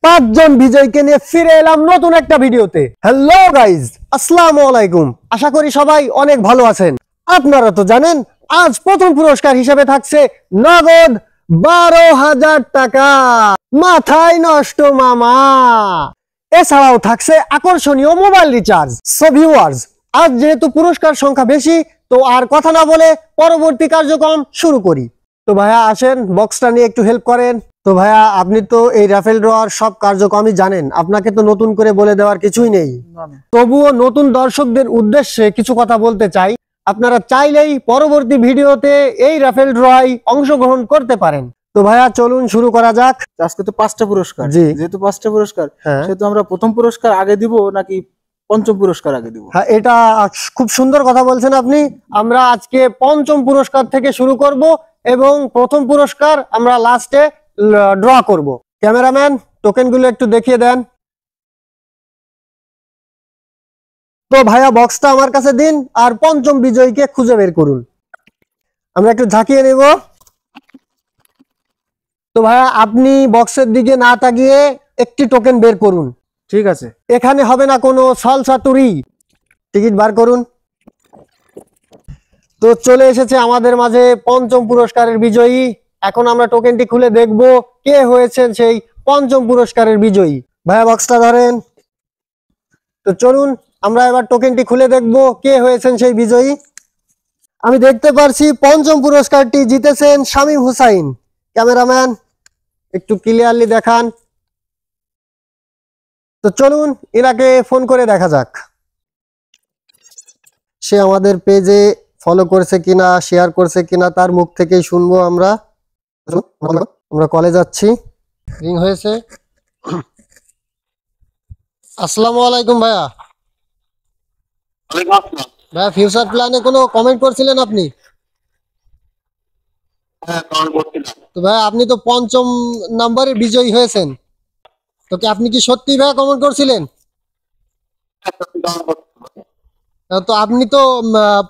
পাঁচজন বিজয়ীকে নিয়ে ফিরে এলাম নতুন একটা ভিডিওতে। হ্যালো গাইজ, আসসালামু আলাইকুম। আশা করি সবাই অনেক ভালো আছেন। আপনারা তো জানেন আজ প্রথম পুরস্কার হিসেবে থাকছে নগদ 12,000 টাকা। মাথায় নষ্ট মামা। এছাড়াও থাকছে আকর্ষণীয় মোবাইল রিচার্জ। সো ভিউয়ার্স, আজ যেহেতু পুরস্কার সংখ্যা বেশি, তো আর কথা না বলে পরবর্তী কার্যক্রম শুরু করি। তো ভাইয়া আসেন, বক্সটা নিয়ে একটু হেল্প করেন। তো ভাইয়া, আপনি তো এই রাফেল ড্রয়ার সব কার্যক্রমই জানেন, আপনাকে তো নতুন করে বলে দেওয়ার কিছুই নেই। তবুও নতুন দর্শকদের উদ্দেশ্যে কিছু কথা বলতে চাই। আপনারা চাইলেই পরবর্তী ভিডিওতে এই রাফেল ড্রয় অংশগ্রহণ করতে পারেন। তো ভাইয়া চলুন শুরু করা যাক। আজকে তো 5টা পুরস্কার, জি। যেহেতু 5টা পুরস্কার, হ্যাঁ। সেহেতু আমরা প্রথম পুরস্কার আগে দিব নাকি পঞ্চম পুরস্কার আগে দিব? হ্যাঁ, এটা খুব সুন্দর কথা বলছেন আপনি। আমরা আজকে পঞ্চম পুরস্কার থেকে শুরু করব এবং প্রথম পুরস্কার আমরা লাস্টে ড্র করব। ক্যামেরাম্যান, টোকেনগুলো একটু দেখিয়ে দেন। তো ভাইয়া বক্সটা আমার কাছে দিন আর পঞ্চম বিজয়ীকে খুঁজে বের করুন। আমরা একটু ঝাঁকিয়ে নেব। তো ভাইয়া, আপনি বক্সের দিকে না তাকিয়ে একটি টোকেন বের করুন। ঠিক আছে। এখানে হবে না কোনো সলসাতুরি। টিকিট বার করুন। তো চলে এসেছে আমাদের মাঝে পঞ্চম পুরস্কারের বিজয়ী। এখন আমরা টোকেনটি খুলে দেখব কে হয়েছেন সেই পঞ্চম পুরস্কারের বিজয়ী। ভাইয়া বক্সটা ধরেন। তো চলুন আমরা এবার টোকেনটি খুলে দেখব কে হয়েছেন সেই বিজয়ী। আমি দেখতে পারছি পঞ্চম পুরস্কারটি জিতেছেন শামীম হুসাইন। ক্যামেরাম্যান একটু ক্লিয়ারলি দেখান। তো চলুন এনাকে ফোন করে দেখা যাক সে আমাদের পেজে ফলো করছে কিনা, শেয়ার করছে কিনা, তার মুখ থেকেই শুনবো আমরা। আমরা কলে যাচ্ছি। রিং হয়েছে। আসসালামু আলাইকুম ভাইয়া। ভাইয়া, ফিউচার প্ল্যানে কোনো কমেন্ট করছিলেন আপনি? তো ভাইয়া, আপনি তো পঞ্চম নাম্বারের বিজয়ী হয়েছেন। তো কি আপনি কি সত্যি ভাইয়া কমেন্ট করছিলেন? তো আপনি তো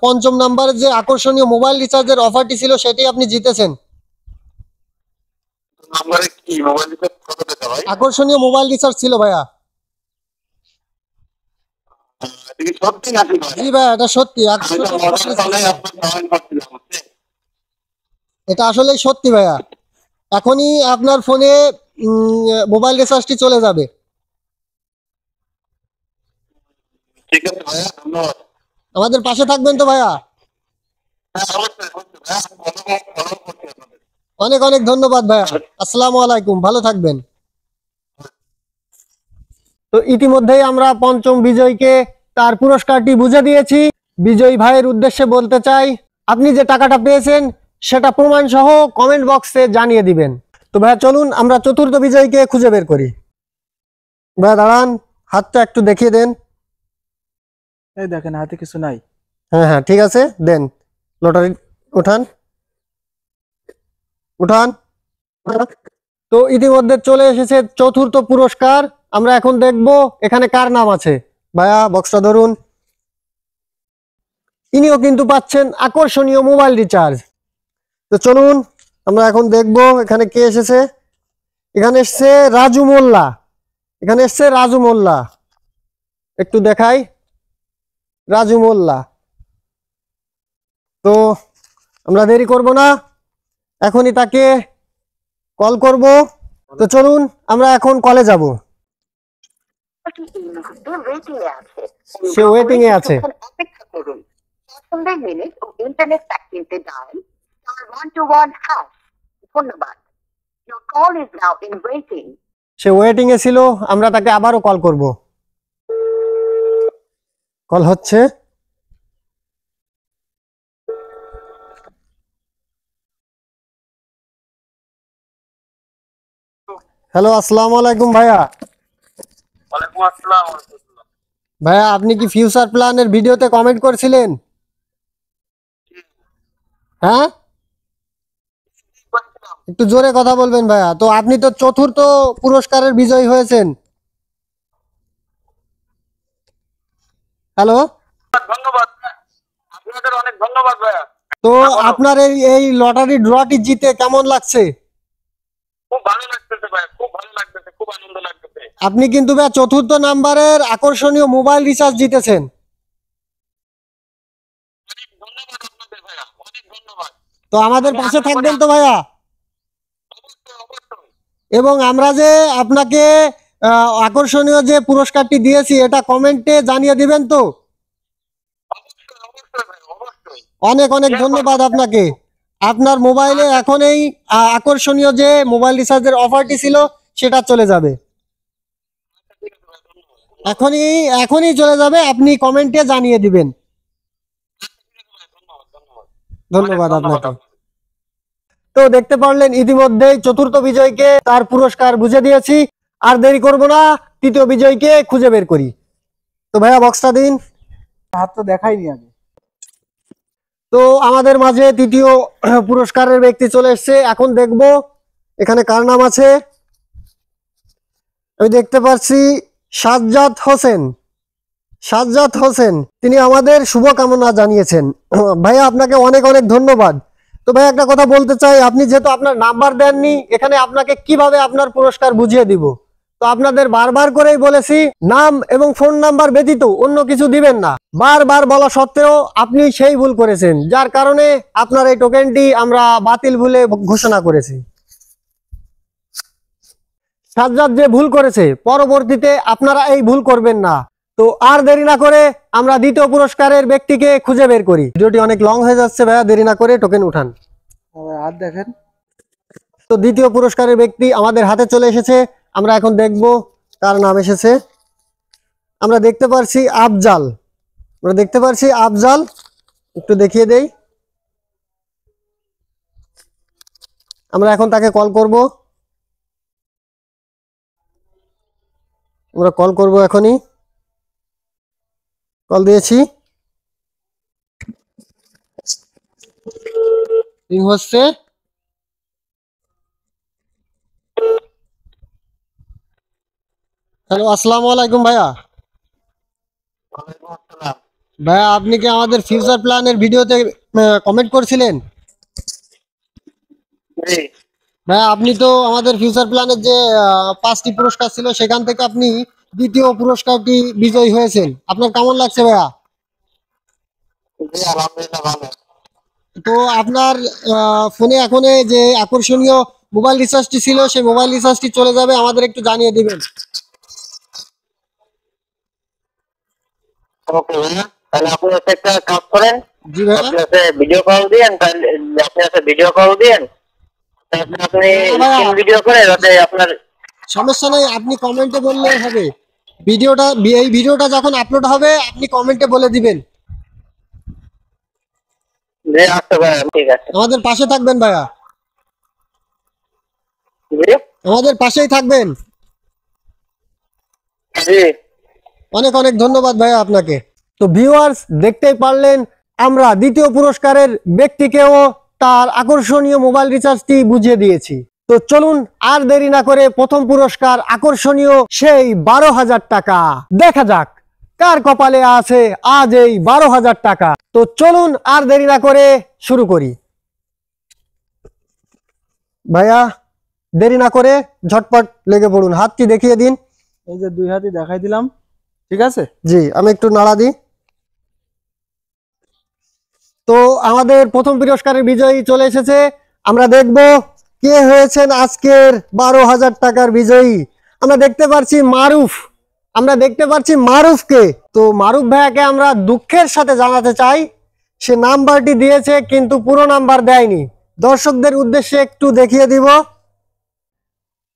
পঞ্চম নাম্বারের যে আকর্ষণীয় মোবাইল রিচার্জের অফারটি ছিল সেটি আপনি জিতেছেন। আকর্ষণীয় মোবাইল রিচার্জ ছিল ভাইয়া। জি ভাইয়া, এটা সত্যি। এটা আসলেই সত্যি ভাইয়া। এখনই আপনার ফোনে মোবাইল রিচার্জটি চলে যাবে। ঠিক আছে ভাইয়া, ধন্যবাদ। আমাদের পাশে থাকবেন তো ভাইয়া? অনেক অনেক ধন্যবাদ ভাইয়া। আসসালামু আলাইকুম, ভালো থাকবেন। তো ইতিমধ্যেই আমরা পঞ্চম বিজয়ীকে তার পুরস্কারটি বুঝে দিয়েছি। বিজয়ী ভাইয়ের উদ্দেশ্যে বলতে চাই, আপনি যে টাকাটা পেয়েছেন সেটা প্রমাণ সহ কমেন্ট বক্সে জানিয়ে দিবেন। তো ভাইয়া চলুন আমরা চতুর্থ বিজয়ীকে খুঁজে বের করি। ভাইয়া দাঁড়ান, হাতটা একটু দেখিয়ে দেন। এই দেখেন, হাতে কিছু নাই। হ্যাঁ হ্যাঁ, ঠিক আছে, দেন। লটারি উঠান উঠান। তো ইতিমধ্যে চলে এসেছে চতুর্থ পুরস্কার। আমরা এখন দেখব এখানে কার নাম আছে। ভাইয়া বক্সটা ধরুন। ইনিও কিন্তু পাচ্ছেন আকর্ষণীয় মোবাইল রিচার্জ। তো চলুন আমরা এখন দেখব এখানে কে এসেছে। এখানে এসছে রাজু মোল্লা। এখানে এসছে রাজু মোল্লা। একটু দেখাই, রাজু মোল্লা। তো আমরা দেরি করব না, এখনই তাকে কল করব। তো চলুন আমরা এখন কলে যাব। সে ওয়েটিং এ আছে। ইন্টারনেট প্যাক কিনতে ডায়াল *121#। ধন্যবাদ। Your call is now in waiting. সে ওয়েটিং এ ছিল, আমরা তাকে আবারও কল করব। কল হচ্ছে। হ্যালো, আসসালামু আলাইকুম ভাইয়া। ওয়ালাইকুম আসসালাম। ভাইয়া, আপনি কি ফিউচার প্ল্যানের ভিডিওতে কমেন্ট করছিলেন? হ্যাঁ, একটু জোরে কথা বলবেন ভাইয়া। তো আপনি তো চতুর্থ পুরস্কারের বিজয়ী হয়েছেন। হ্যালো, ধন্যবাদ, আপনাদের অনেক ধন্যবাদ ভাইয়া। তো আপনার এই লটারি ড্রটি জিতে কেমন লাগছে? খুব ভালো লাগতেছে ভাইয়া, খুব ভালো লাগতেছে, খুব আনন্দ লাগতেছে। আপনি কিন্তু ভাইয়া 4র্থ নাম্বারের আকর্ষণীয় মোবাইল রিচার্জ জিতেছেন। অনেক ধন্যবাদ আপনাদের ভাইয়া, অনেক ধন্যবাদ। তো আমাদের পাশে থাকবেন তো ভাইয়া? অবশ্যই অবশ্যই এবং আমরা যে আপনাকে আকর্ষণীয় যে পুরস্কারটি দিয়েছি এটা কমেন্টে জানিয়ে দিবেন তো? অবশ্যই অবশ্যই ভাই, অবশ্যই। অনেক অনেক ধন্যবাদ আপনাকে। আপনার মোবাইলে এখন এই আকর্ষণীয় যে মোবাইল রিচার্জের অফারটি ছিল সেটা চলে যাবে। ঠিক আছে ভাই, ধন্যবাদ। এখনই এখনই চলে যাবে, আপনি কমেন্টে জানিয়ে দিবেন। ঠিক আছে ভাই, ধন্যবাদ ধন্যবাদ। ধন্যবাদ অনেক আপনাকে। আপনাকে। তো দেখতে পারলেন ইতিমধ্যেই 4র্থ বিজয়কে তার পুরস্কার বুঝে দিয়েছি। আর দেরি করব না, 3য় বিজয়কে খুঁজে বের করি। তো ভাইয়া বক্সটা দিন। হাত তো দেখাইনি আগে। তো আমাদের মাঝে 3য় পুরস্কারের ব্যক্তি চলে এসেছে। এখন দেখব এখানে কার নাম আছে। আমি দেখতে পাচ্ছি সাজ্জাদ হোসেন। সাজ্জাদ হোসেন তিনি আমাদের শুভকামনা জানিয়েছেন। ভাইয়া আপনাকে অনেক অনেক ধন্যবাদ। তো ভাই একটা কথা বলতে চাই, আপনি যেহেতু আপনার নাম্বার দেননি, এখানে আপনাকে কিভাবে আপনার পুরস্কার বুঝিয়ে দিব। তো আপনাদের বারবার করেই বলেছি নাম এবং ফোন নাম্বার ব্যতীত অন্য কিছু দিবেন না। বারবার বলা সত্ত্বেও আপনি সেই ভুল করেছেন, যার কারণে আপনার এই টোকেনটি আমরা বাতিল বলে ঘোষণা করেছি। সাজ্জাদ যে ভুল করেছে, পরবর্তীতে আপনারা এই ভুল করবেন না। তো আর দেরি না করে আমরা 2য় পুরস্কারের ব্যক্তিকে খুঁজে বের করি। ভিডিওটি অনেক লং হয়ে যাচ্ছে ভাইয়া, দেরি না করে টোকেন উঠান। আবার হাত দেখেন। তো 2য় পুরস্কারের ব্যক্তি আমাদের হাতে চলে এসেছে। আমরা এখন দেখব কার নাম এসেছে। আমরা দেখতে পারছি আফজাল। আমরা দেখতে পারছি আফজাল, একটু দেখিয়ে দেই। আমরা এখন তাকে কল করব। আমরা কল করব, এখনই কল দিয়েছি, রিং হচ্ছে। হ্যালো, আসসালামু আলাইকুম ভাইয়া। ওয়ালাইকুম আসসালাম। ভাইয়া আপনি কি আমাদের ফিউচার প্ল্যানের ভিডিওতে কমেন্ট করছিলেন? জি ভাইয়া আপনি তো আমাদের ফিউচার প্ল্যানের যে 5টি পুরস্কার ছিল সেখান থেকে আপনি 2য় পুরস্কারটি বিজয়ী হয়েছেন। আপনার কেমন লাগছে ভাইয়া? জি, আলহামদুলিল্লাহ ভালো। তো আপনার ফোনে এখন এই যে আকর্ষণীয় মোবাইল রিচার্জটি ছিল সেই মোবাইল রিচার্জটি চলে যাবে, আমাদের একটু জানিয়ে দিবেন। ওকে ভাইয়া, তাহলে আপনি হচ্ছে একটা কাজ করেন, জি ভাইয়া। আপনি হচ্ছে ভিডিও কল দিয়েন, তাহলে আপনি হচ্ছে ভিডিও কল দিয়েন, তারপরে আপনি ভাইয়া, স্ক্রিন ভিডিও করে যাতে আপনার সমস্যা নেই, আপনি কমেন্টে বললে হবে। এই ভিডিওটা যখন আপলোড হবে আপনি কমেন্টে বলে দিবেন। যে আসতে পারেন, ঠিক আছে। আমাদের পাশে থাকবেন ভাইয়া, জি আমাদের পাশেই থাকবেন। জি অনেক অনেক ধন্যবাদ ভাইয়া আপনাকে। তো ভিউয়ার্স দেখতেই পারলেন, আমরা 2য় পুরস্কারের ব্যক্তিকেও তার আকর্ষণীয় মোবাইল রিচার্জটি বুঝিয়ে দিয়েছি। তো চলুন আর দেরি না করে প্রথম পুরস্কার আকর্ষণীয় সেই 12,000 টাকা দেখা যাক কার কপালে আছে আজ এই 12,000 টাকা। তো চলুন আর দেরি না করে শুরু করি। ভাইয়া দেরি না করে ঝটপট লেগে পড়ুন, হাতটি দেখিয়ে দিন। এই যে 2 হাতই দেখাই দিলাম, ঠিক আছে। জি, আমি একটু নাড়া দিই। তো আমাদের প্রথম পুরস্কারের বিজয়ী চলে এসেছে। আমরা দেখব কে হয়েছেন আজকের 12,000 টাকার বিজয়ী। আমরা দেখতে পাচ্ছি মারুফ। আমরা দেখতে পাচ্ছি মারুফকে। তো মারুফ ভাইয়াকে আমরা দুঃখের সাথে জানাতে চাই, সে নাম্বারটি দিয়েছে কিন্তু পুরো নাম্বার দেয়নি। দর্শকদের উদ্দেশ্যে একটু দেখিয়ে দিব,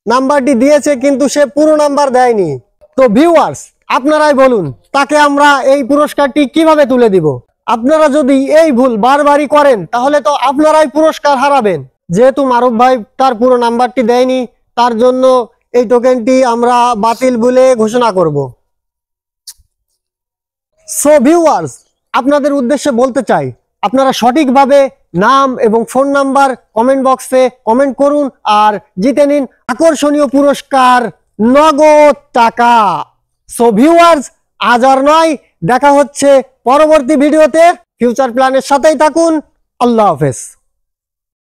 নাম্বারটি দিয়েছে কিন্তু সে পুরো নাম্বার দেয়নি। তো ভিউয়ার্স আপনারাই বলুন তাকে আমরা এই পুরস্কারটি কিভাবে তুলে দিব। আপনারা যদি এই ভুল বারবারই করেন তাহলে তো আপনারাই পুরস্কার হারাবেন। যেহেতু মারুফ ভাই তার পুরো নাম্বারটি দেয়নি, তার জন্য এই টোকেনটি আমরা বাতিল বলে ঘোষণা করব। সো ভিউয়ার্স আপনাদের উদ্দেশ্যে বলতে চাই, আপনারা সঠিকভাবে নাম এবং ফোন নাম্বার কমেন্ট বক্সে কমেন্ট করুন আর জিতে নিন আকর্ষণীয় পুরস্কার নগদ টাকা। সো ভিউয়ার্স আজ আর নয়, দেখা হচ্ছে পরবর্তী ভিডিওতে। ফিউচার প্ল্যানের সাথেই থাকুন। আল্লাহ হাফেজ।